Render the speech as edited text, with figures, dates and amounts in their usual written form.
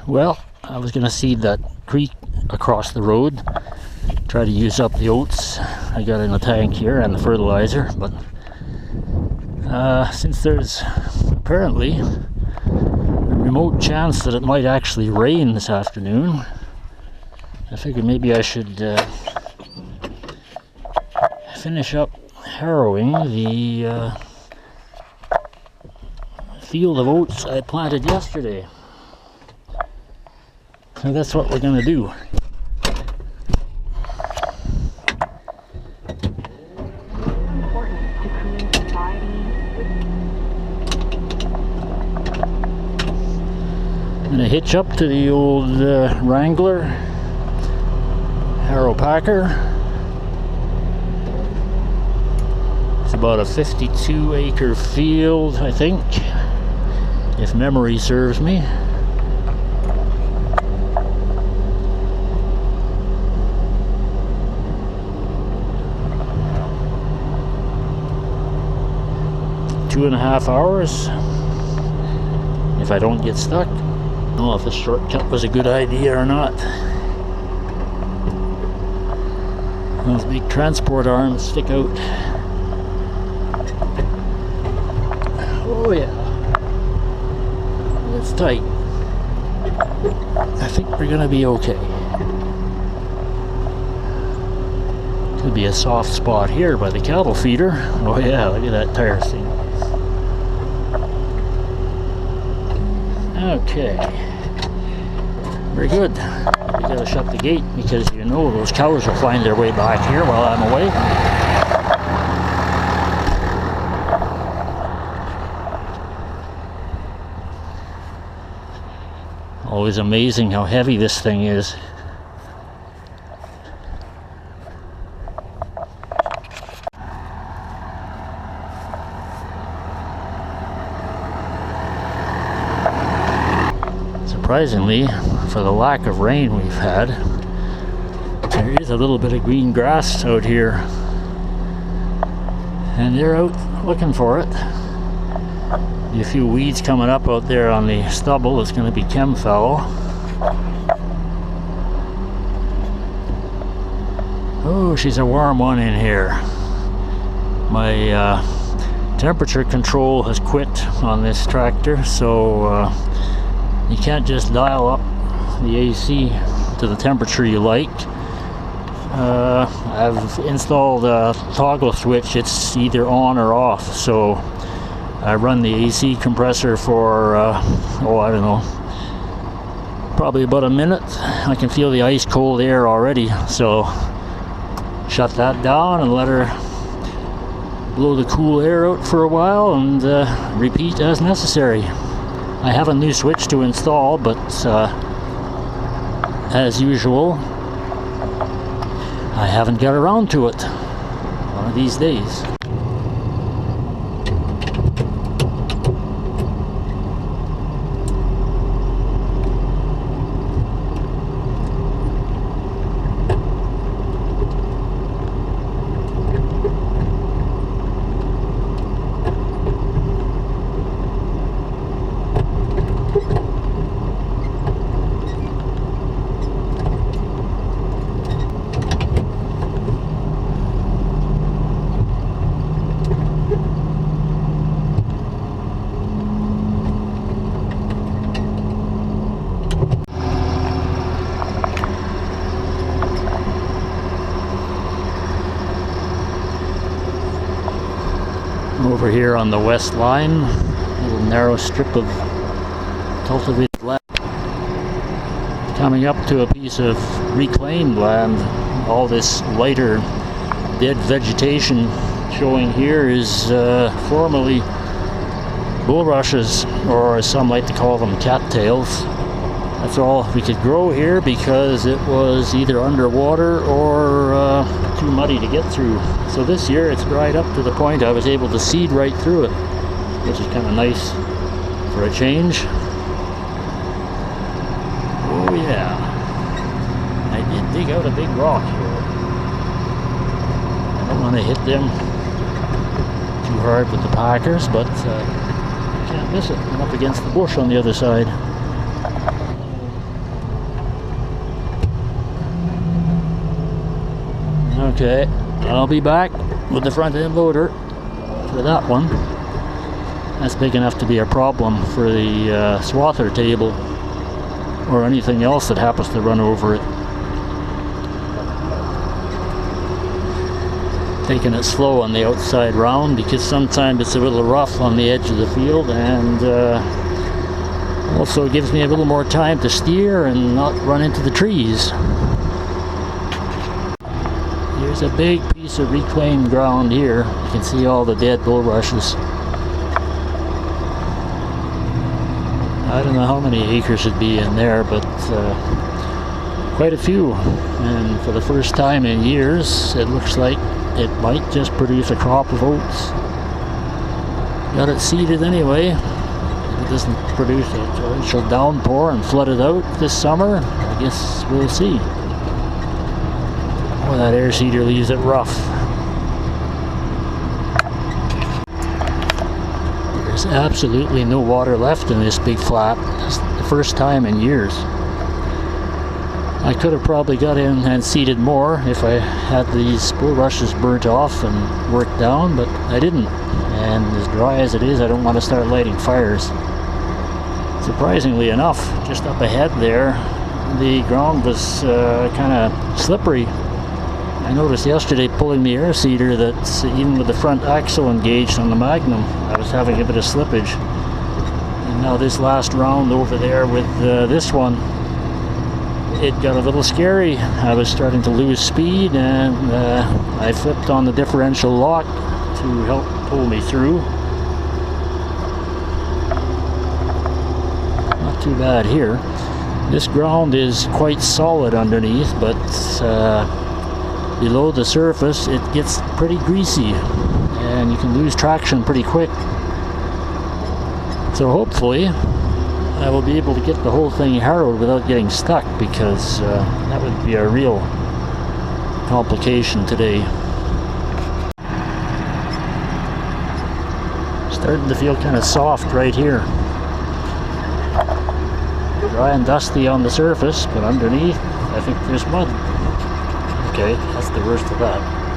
Well, I was going to seed that creek across the road, try to use up the oats I got in the tank here and the fertilizer, but since there's apparently a remote chance that it might actually rain this afternoon, I figured maybe I should finish up harrowing the field of oats I planted yesterday. So that's what we're going to do. I'm going to hitch up to the old Wrangler harrow packer. It's about a 52-acre field, I think, if memory serves me. Two and a half hours if I don't get stuck. I don't know if a shortcut was a good idea or not. Those big transport arms stick out. Oh yeah, it's tight. I think we're gonna be okay. Could be a soft spot here by the cattle feeder. Oh yeah, look at that tire thing. Okay, very good. We gotta shut the gate because you know those cows will find their way back here while I'm away. Always amazing how heavy this thing is. Surprisingly, for the lack of rain we've had, there is a little bit of green grass out here, and they're out looking for it. Be a few weeds coming up out there on the stubble. It's going to be chem fallow. Oh, she's a warm one in here. My temperature control has quit on this tractor, so you can't just dial up the AC to the temperature you like. I've installed a toggle switch. It's either on or off, so I run the AC compressor for, I don't know, probably about a minute. I can feel the ice cold air already, so shut that down and let her blow the cool air out for a while and repeat as necessary. I have a new switch to install, but as usual, I haven't got around to it one of these days. Over here on the west line, a little narrow strip of cultivated land, coming up to a piece of reclaimed land. All this lighter dead vegetation showing here is formerly bulrushes, or as some like to call them, cattails. That's all we could grow here because it was either underwater or too muddy to get through. So this year it's dried up to the point I was able to seed right through it, which is kind of nice for a change. Oh yeah, I did dig out a big rock here. I don't want to hit them too hard with the packers, but can't miss it. I'm up against the bush on the other side. Okay, I'll be back with the front end loader for that one. That's big enough to be a problem for the swather table or anything else that happens to run over it. Taking it slow on the outside round because sometimes it's a little rough on the edge of the field, and also gives me a little more time to steer and not run into the trees. Here's a big piece of reclaimed ground here. You can see all the dead bulrushes. I don't know how many acres should be in there, but quite a few. And for the first time in years, it looks like it might just produce a crop of oats. Got it seeded anyway. If it doesn't produce a torrential downpour and flood it out this summer, I guess we'll see. Oh, that air seeder leaves it rough. There's absolutely no water left in this big flat. It's the first time in years. I could have probably got in and seeded more if I had these bulrushes burnt off and worked down, but I didn't. And as dry as it is, I don't want to start lighting fires. Surprisingly enough, just up ahead there, the ground was kind of slippery. I noticed yesterday pulling the air seeder that even with the front axle engaged on the Magnum, I was having a bit of slippage. And now this last round over there with this one, it got a little scary. I was starting to lose speed, and I flipped on the differential lock to help pull me through. Not too bad here. This ground is quite solid underneath, but below the surface it gets pretty greasy and you can lose traction pretty quick. So hopefully I will be able to get the whole thing harrowed without getting stuck, because that would be a real complication today. Starting to feel kind of soft right here. Dry and dusty on the surface, but underneath I think there's mud. Okay, that's the worst of that.